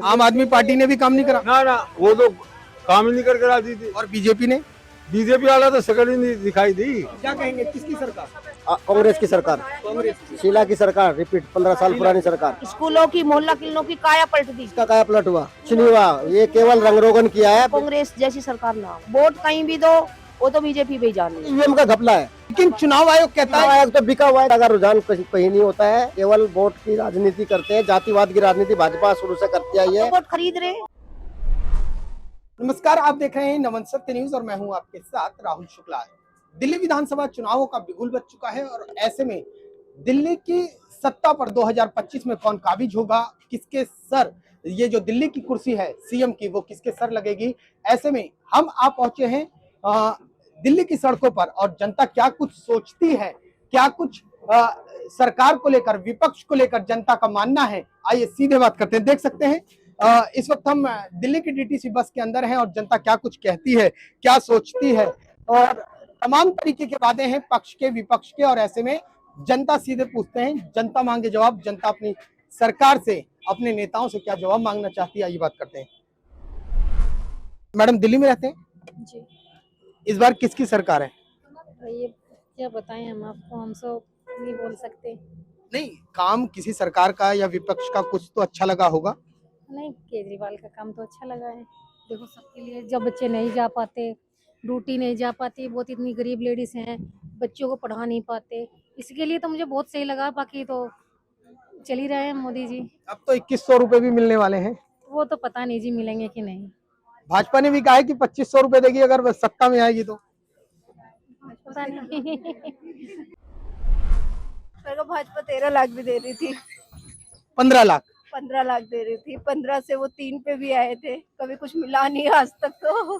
आम आदमी पार्टी ने भी काम नहीं करा ना वो तो काम ही नहीं करके राजी थी। और बीजेपी ने। बीजेपी वाला तो शकल ही नहीं दिखाई दी। क्या कहेंगे, किसकी सरकार? कांग्रेस की सरकार, कांग्रेस की। शीला की सरकार, रिपीट 15 साल पुरानी सरकार। स्कूलों की मोहल्ला क्लिनों की काया पलट दी। इसका काया पलट हुआ, कुछ नहीं हुआ, ये केवल रंगरोगन किया है। कांग्रेस जैसी सरकार ना हो। वोट कहीं भी दो वो तो बीजेपी पे ही जानी है। ईवीएम का घपला है। लेकिन चुनाव आयोग कहता है आयोग तो बिका हुआ है, अगर रुझान कहीं नहीं होता है, केवल वोट की राजनीति करते हैं। जातिवाद की राजनीति भाजपा शुरू से करती आई है। वोट खरीद रहे। नमस्कार, आप देख रहे हैं नमन सत्य न्यूज और मैं हूं आपके साथ राहुल शुक्ला। दिल्ली विधानसभा चुनावों का बिगुल बज चुका है और ऐसे में दिल्ली की सत्ता पर 2025 में कौन काबिज होगा, किसके सर ये जो दिल्ली की कुर्सी है सीएम की, वो किसके सर लगेगी। ऐसे में हम आप पहुंचे हैं दिल्ली की सड़कों पर और जनता क्या कुछ सोचती है, क्या कुछ सरकार को लेकर, विपक्ष को लेकर जनता का मानना है। आइए सीधे बात करते हैं। देख सकते हैं इस वक्त हम दिल्ली की डीटीसी बस के अंदर हैं और जनता क्या कुछ कहती है, क्या सोचती है और तमाम तरीके के वादे हैं पक्ष के विपक्ष के। और ऐसे में जनता सीधे पूछते हैं, जनता मांगे जवाब। जनता अपनी सरकार से, अपने नेताओं से क्या जवाब मांगना चाहती है, आइए बात करते हैं। मैडम दिल्ली में रहते हैं जी, इस बार किसकी सरकार है? ये क्या बताएं हम आपको, हम सब नहीं बोल सकते। नहीं, काम किसी सरकार का या विपक्ष का कुछ तो अच्छा लगा होगा। नहीं, केजरीवाल का काम तो अच्छा लगा है। देखो सबके लिए, जब बच्चे नहीं जा पाते, ड्यूटी नहीं जा पाती, बहुत इतनी गरीब लेडीज हैं, बच्चों को पढ़ा नहीं पाते, इसके लिए तो मुझे बहुत सही लगा। बाकी तो चल ही रहे हैं मोदी जी। अब तो 2100 रुपए भी मिलने वाले हैं। वो तो पता नहीं जी मिलेंगे कि नहीं। भाजपा ने भी कहा है कि 2500 रुपए देगी अगर वह सत्ता में आएगी तो। पता नहीं। भाजपा 13 लाख भी दे रही थी, 15 लाख 15 लाख दे रही थी। 15 से वो 3 पे भी आए थे, कभी कुछ मिला नहीं आज तक। तो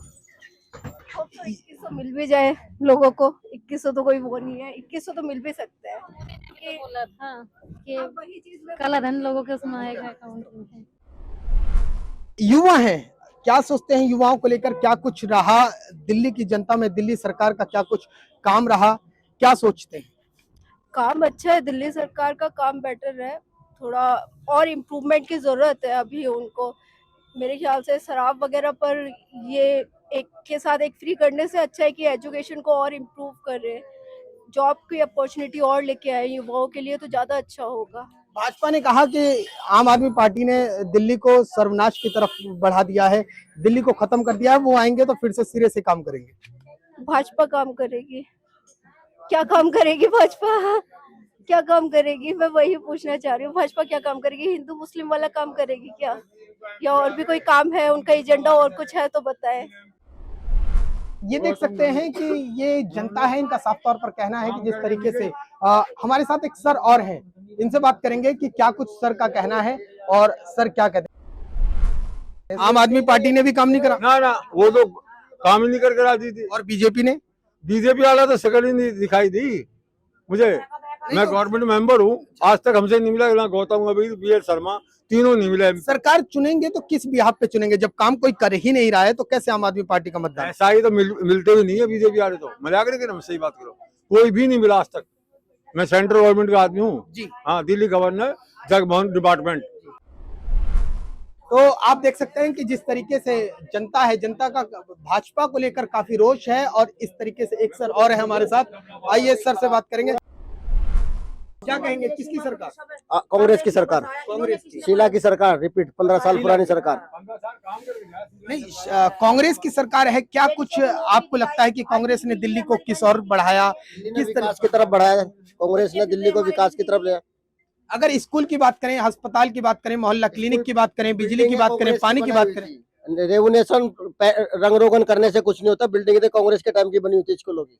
2100 मिल भी जाए लोगों को, 2100 तो कोई वो नहीं है, 2100 तो मिल भी सकता है। ये बोला था कि वही चीज में काला धन लोगों के उसमें आएगा अकाउंट में। युवा हैं, क्या सोचते हैं युवाओं को लेकर, क्या कुछ रहा दिल्ली की जनता में, दिल्ली सरकार का क्या कुछ काम रहा, क्या सोचते हैं? काम अच्छा है, दिल्ली सरकार का काम बेटर है। थोड़ा और इम्प्रूवमेंट की जरूरत है अभी उनको। मेरे ख्याल से शराब वगैरह पर ये एक के साथ एक फ्री करने से अच्छा है कि एजुकेशन को और इम्प्रूव कर रहे हैं, जॉब की अपॉर्चुनिटी और लेके आए युवाओं के लिए, तो ज्यादा अच्छा होगा। भाजपा ने कहा कि आम आदमी पार्टी ने दिल्ली को सर्वनाश की तरफ बढ़ा दिया है, दिल्ली को खत्म कर दिया है, वो आएंगे तो फिर से सिरे से काम करेंगे। भाजपा काम करेगी, क्या काम करेगी भाजपा? क्या काम करेगी? मैं वही पूछना चाह रही हूँ, भाजपा क्या काम करेगी? हिंदू मुस्लिम वाला काम करेगी क्या, या और भी कोई काम है उनका, एजेंडा और कुछ है तो बताएं। ये देख सकते हैं कि ये जनता है, इनका साफ तौर पर कहना है कि जिस तरीके से हमारे साथ एक सर और हैं, इनसे बात करेंगे कि क्या कुछ सर का कहना है और सर क्या कहते हैं। आम आदमी पार्टी ने भी काम नहीं करा ना वो तो काम ही नहीं करके राजी थी। और बीजेपी ने। बीजेपी वाला तो शकल ही नहीं दिखाई दी मुझे। मैं गवर्नमेंट मेंबर हूँ, आज तक हमसे नहीं मिला, ना गौतम गंभीर, बी एल शर्मा, तीनों नहीं मिले। सरकार चुनेंगे तो किस बिहाफ पे चुनेंगे? जब काम कोई कर ही नहीं रहा है तो कैसे आम आदमी पार्टी का मतदान? ऐसा ही तो मिलते भी नहीं है बीजेपी वाले, तो मजाक नहीं कर, सही बात करो, कोई भी नहीं मिला आज तक। मैं सेंट्रल गवर्नमेंट का आदमी हूँ जी, हाँ, दिल्ली गवर्नर जगमोहन डिपार्टमेंट। तो आप देख सकते हैं कि जिस तरीके से जनता है, जनता का भाजपा को लेकर काफी रोष है। और इस तरीके से एक सर और है हमारे साथ, आइए सर से बात करेंगे। क्या कहेंगे, किसकी सरकार? कांग्रेस की सरकार, कांग्रेस की। शीला की सरकार, रिपीट 15 साल पुरानी सरकार। नहीं, कांग्रेस की सरकार है। क्या कुछ आपको लगता है कि कांग्रेस ने दिल्ली को किस और बढ़ाया, किस विकास की तरफ बढ़ाया? कांग्रेस ने दिल्ली को विकास की तरफ ले। अगर स्कूल की बात करें, अस्पताल की बात करें, मोहल्ला क्लिनिक की बात करें, बिजली की बात करें, पानी की बात करें, रेवोल्यूशन रंगरोगन करने से कुछ नहीं होता। बिल्डिंग तो कांग्रेस के टाइम की बनी हुई थी स्कूलों की।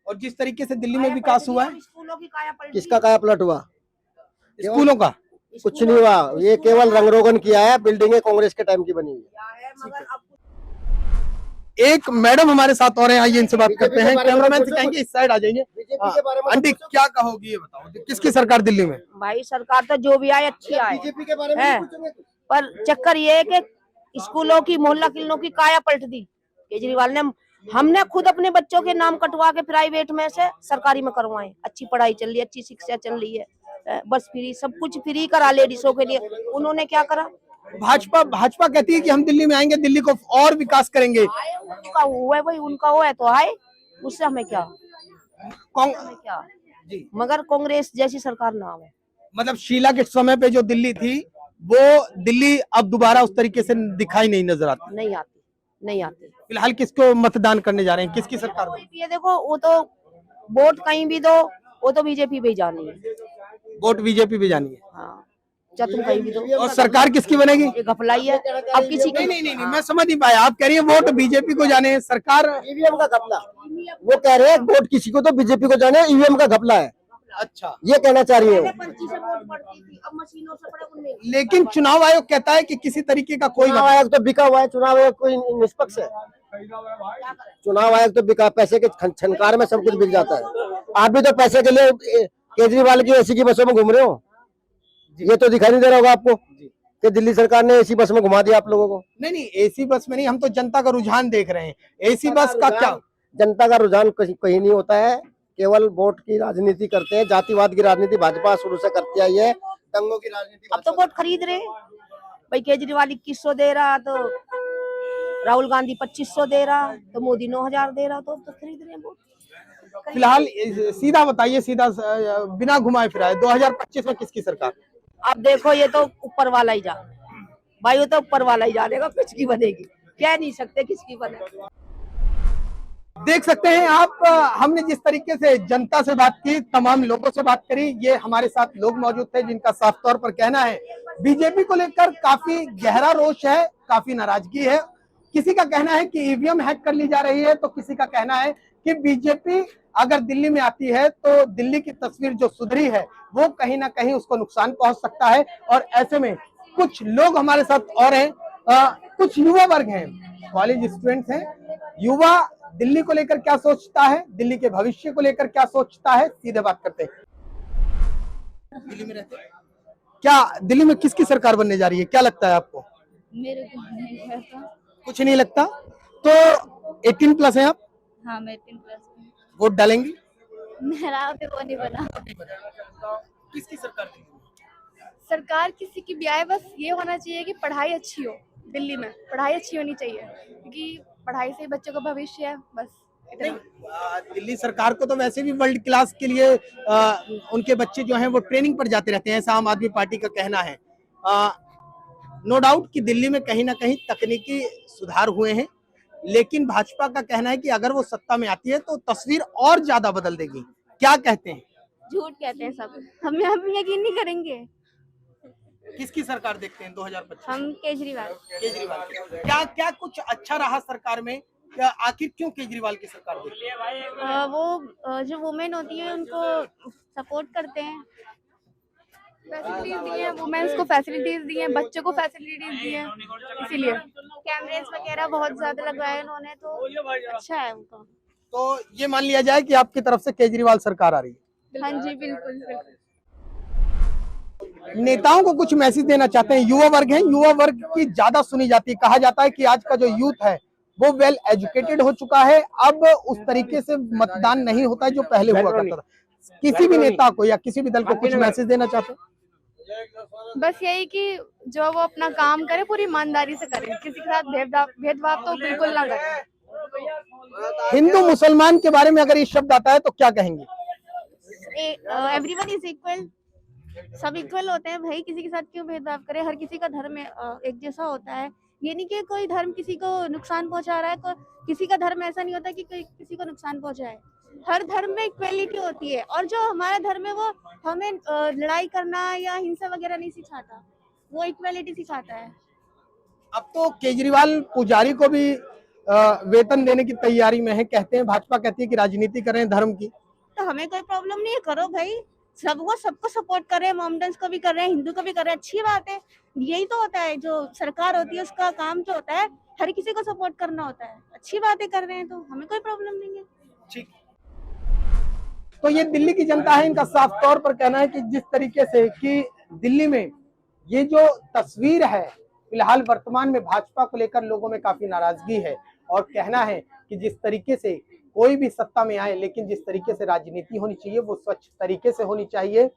और जिस तरीके से दिल्ली में विकास हुआ है, स्कूलों की काया पलट दी। किसका काया पलट हुआ? स्कूलों का कुछ नहीं हुआ, ये केवल रंगरोगन किया है। बिल्डिंग कांग्रेस के टाइम की बनी हुई है। एक मैडम हमारे साथ और हैं, आइए इनसे बात करते हैं। कैमरामैन से कहेंगे इस साइड आ जाइए। आंटी क्या कहोगी, ये बताओ, किसकी सरकार दिल्ली में? भाई सरकार तो जो भी आए अच्छी आए बीजेपी के बारे में है, पर चक्कर ये है कि स्कूलों की मोहल्ला क्लिनों की काया पलट दी केजरीवाल ने। हमने खुद अपने बच्चों के नाम कटवा के प्राइवेट में से सरकारी में करवाए। अच्छी पढ़ाई चल रही है, अच्छी शिक्षा चल रही है, बस फ्री, सब कुछ फ्री करा लेडीजों के लिए। उन्होंने क्या करा? भाजपा भाजपा कहती है कि हम दिल्ली में आएंगे, दिल्ली को और विकास करेंगे। उनका वो है भाई, उनका वो है तो आए, उससे हमें क्या, हमें क्या जी, मगर कांग्रेस जैसी सरकार ना आवे। मतलब शीला के समय पे जो दिल्ली थी, वो दिल्ली अब दोबारा उस तरीके से दिखाई नहीं नजर आती। नहीं आती, नहीं आती। फिलहाल किसको मतदान करने जा रहे हैं, किसकी सरकार को? कोई भी है देखो, वो तो वोट कहीं भी दो, वो तो बीजेपी पे ही जानी है। वोट बीजेपी पे जानी है। हाँ, चाहे तुम कहीं भी दो। और सरकार किसकी बनेगी? ये घपलाई है। अब किसी की नहीं, मैं समझ नहीं पाया। आप कह रही है वोट बीजेपी को जाने, सरकार ईवीएम का घपला, वो कह रहे हैं वोट किसी को तो बीजेपी को जाने, ईवीएम का घपला है, अच्छा, ये कहना चाह रही है वो। पर्ची से वोट पड़ती थी, अब मशीनों से पड़े उनमें। लेकिन चुनाव आयोग कहता है कि किसी तरीके का कोई चुनाव आयोग तो बिका हुआ है, चुनाव आयोग कोई निष्पक्ष है, चुनाव आयोग तो बिका, पैसे के छनकार में सब कुछ बिक जाता है। आप भी तो पैसे के लिए केजरीवाल की एसी की बसों में घूम रहे हो, ये तो दिखाई नहीं दे रहा होगा आपको कि दिल्ली सरकार ने एसी बस में घुमा दिया आप लोगों को। नहीं, एसी बस में नहीं, हम तो जनता का रुझान देख रहे हैं। एसी बस का क्या? जनता का रुझान कहीं नहीं होता है, केवल वोट की राजनीति करते हैं, जातिवाद की राजनीति भाजपा शुरू से करती आई है, दंगों की राजनीति। अब तो वोट खरीद रहे भाई, केजरीवाल 2100 दे रहा तो राहुल गांधी 2500 दे रहा, तो मोदी 9000 दे रहा, तो खरीद रहे हैं वोट। फिलहाल सीधा बताइए, सीधा बिना घुमाए फिराए, 2025 में किसकी सरकार? अब देखो, ये तो ऊपर वाला ही जाने भाई, वो तो ऊपर वाला ही जानेगा किसकी बनेगी, कह नहीं सकते किसकी बनेगी। देख सकते हैं आप, हमने जिस तरीके से जनता से बात की, तमाम लोगों से बात करी, ये हमारे साथ लोग मौजूद थे जिनका साफ तौर पर कहना है बीजेपी को लेकर काफी गहरा रोष है, काफी नाराजगी है। किसी का कहना है कि ईवीएम हैक कर ली जा रही है, तो किसी का कहना है कि बीजेपी अगर दिल्ली में आती है तो दिल्ली की तस्वीर जो सुधरी है वो कहीं ना कहीं उसको नुकसान पहुंच सकता है। और ऐसे में कुछ लोग हमारे साथ और हैं, कुछ युवा वर्ग हैं, कॉलेज स्टूडेंट्स हैं। युवा दिल्ली को लेकर क्या सोचता है, दिल्ली के भविष्य को लेकर क्या सोचता है, सीधे बात करते हैं। दिल्ली में रहते हैं क्या? दिल्ली में किसकी सरकार बनने जा रही है, क्या लगता है आपको? मेरे को नहीं पता। कुछ नहीं लगता। तो 18 प्लस है आप? हाँ, मैं 18+ हूँ। वोट डालेंगी? मेरा अभी वो नहीं बना। किसकी सरकार? सरकार किसी की भी आए, बस ये होना चाहिए कि पढ़ाई अच्छी हो, दिल्ली में पढ़ाई अच्छी होनी चाहिए, क्योंकि पढ़ाई से ही बच्चों का भविष्य है, बस इतना। दिल्ली सरकार को तो वैसे भी वर्ल्ड क्लास के लिए उनके बच्चे जो हैं वो ट्रेनिंग पर जाते रहते हैं, ऐसा आम आदमी पार्टी का कहना है। नो डाउट कि दिल्ली में कहीं ना कहीं तकनीकी सुधार हुए हैं, लेकिन भाजपा का कहना है कि अगर वो सत्ता में आती है तो तस्वीर और ज्यादा बदल देगी। क्या कहते हैं? झूठ कहते हैं सब, हम यकीन नहीं करेंगे। किसकी सरकार देखते हैं 2025? हम केजरीवाल। केजरीवाल की। क्या क्या कुछ अच्छा रहा सरकार में? क्या आखिर क्यों केजरीवाल की सरकार देखते हैं? वो जो वुमेन होती है उनको सपोर्ट करते हैं, फैसिलिटीज दी हैं, वुमेन्स को फैसिलिटीज दी हैं, बच्चों को फैसिलिटीज दी हैं, इसीलिए कैमरेज वगैरह बहुत ज्यादा लगवाए उन्होंने, तो अच्छा है उनको। तो ये मान लिया जाए कि आपकी तरफ से केजरीवाल सरकार आ रही है। हाँ जी, बिल्कुल बिल्कुल। नेताओं को कुछ मैसेज देना चाहते हैं? युवा वर्ग है, युवा वर्ग की ज्यादा सुनी जाती है। कहा जाता है कि आज का जो यूथ है वो वेल एजुकेटेड हो चुका है, अब उस तरीके से मतदान नहीं होता है जो पहले हुआ करता था। किसी भी नेता को या किसी भी दल को कुछ मैसेज देना चाहते हैं? बस यही कि जो वो अपना काम करे पूरी ईमानदारी से करे, किसी के साथ भेदभाव तो बिल्कुल ना करे। हिंदू मुसलमान के बारे में अगर ये शब्द आता है तो क्या कहेंगे? एवरीवन इज इक्वल, सब इक्वल होते हैं भाई, किसी के साथ क्यों भेदभाव करे, हर किसी का धर्म एक जैसा होता है। ये नहीं कि कोई धर्म किसी को नुकसान पहुंचा रहा है, किसी का धर्म ऐसा नहीं होता कि कोई किसी को नुकसान पहुंचाए। हर धर्म में इक्वलिटी होती है, और जो हमारा धर्म है वो हमें लड़ाई करना या हिंसा वगैरह नहीं सिखाता, वो इक्वलिटी सिखाता है। अब तो केजरीवाल पुजारी को भी वेतन देने की तैयारी में है, कहते हैं भाजपा कहती है कि राजनीति कर रहे हैं धर्म की। तो हमें कोई प्रॉब्लम नहीं है, करो भाई, सबको सपोर्ट कर रहे हैं, मोमडन्स को भी कर रहे हैं, हिंदू को भी कर रहे हैं, अच्छी बात है। यही तो होता है, जो सरकार होती है उसका काम जो होता है हर किसी को सपोर्ट करना होता है। अच्छी बातें कर रहे हैं तो हमें कोई प्रॉब्लम नहीं है। ठीक। तो ये दिल्ली की जनता है, इनका साफ तौर पर कहना है कि जिस तरीके से कि दिल्ली में ये जो तस्वीर है फिलहाल वर्तमान में भाजपा को लेकर लोगों में काफी नाराजगी है, और कहना है कि जिस तरीके से कोई भी सत्ता में आए लेकिन जिस तरीके से राजनीति होनी चाहिए वो स्वच्छ तरीके से होनी चाहिए।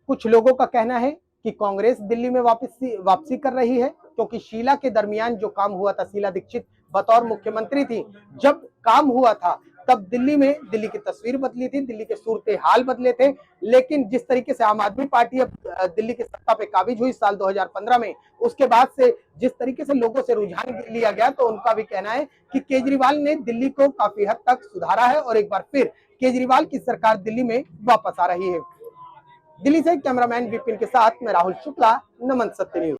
कुछ लोगों का कहना है कि कांग्रेस दिल्ली में वापसी कर रही है, क्योंकि शीला के दरमियान जो काम हुआ था, शीला दीक्षित बतौर मुख्यमंत्री थी, जब काम हुआ था तब दिल्ली की तस्वीर बदली थी, दिल्ली के सूरत हाल बदले थे। लेकिन जिस तरीके से आम आदमी पार्टी अब दिल्ली की सत्ता पे काबिज हुई साल 2015 में, उसके बाद से जिस तरीके से लोगों से रुझान लिया गया, तो उनका भी कहना है कि केजरीवाल ने दिल्ली को काफी हद तक सुधारा है और एक बार फिर केजरीवाल की सरकार दिल्ली में वापस आ रही है। दिल्ली से कैमरामैन विपिन के साथ मैं राहुल शुक्ला, नमन सत्य न्यूज।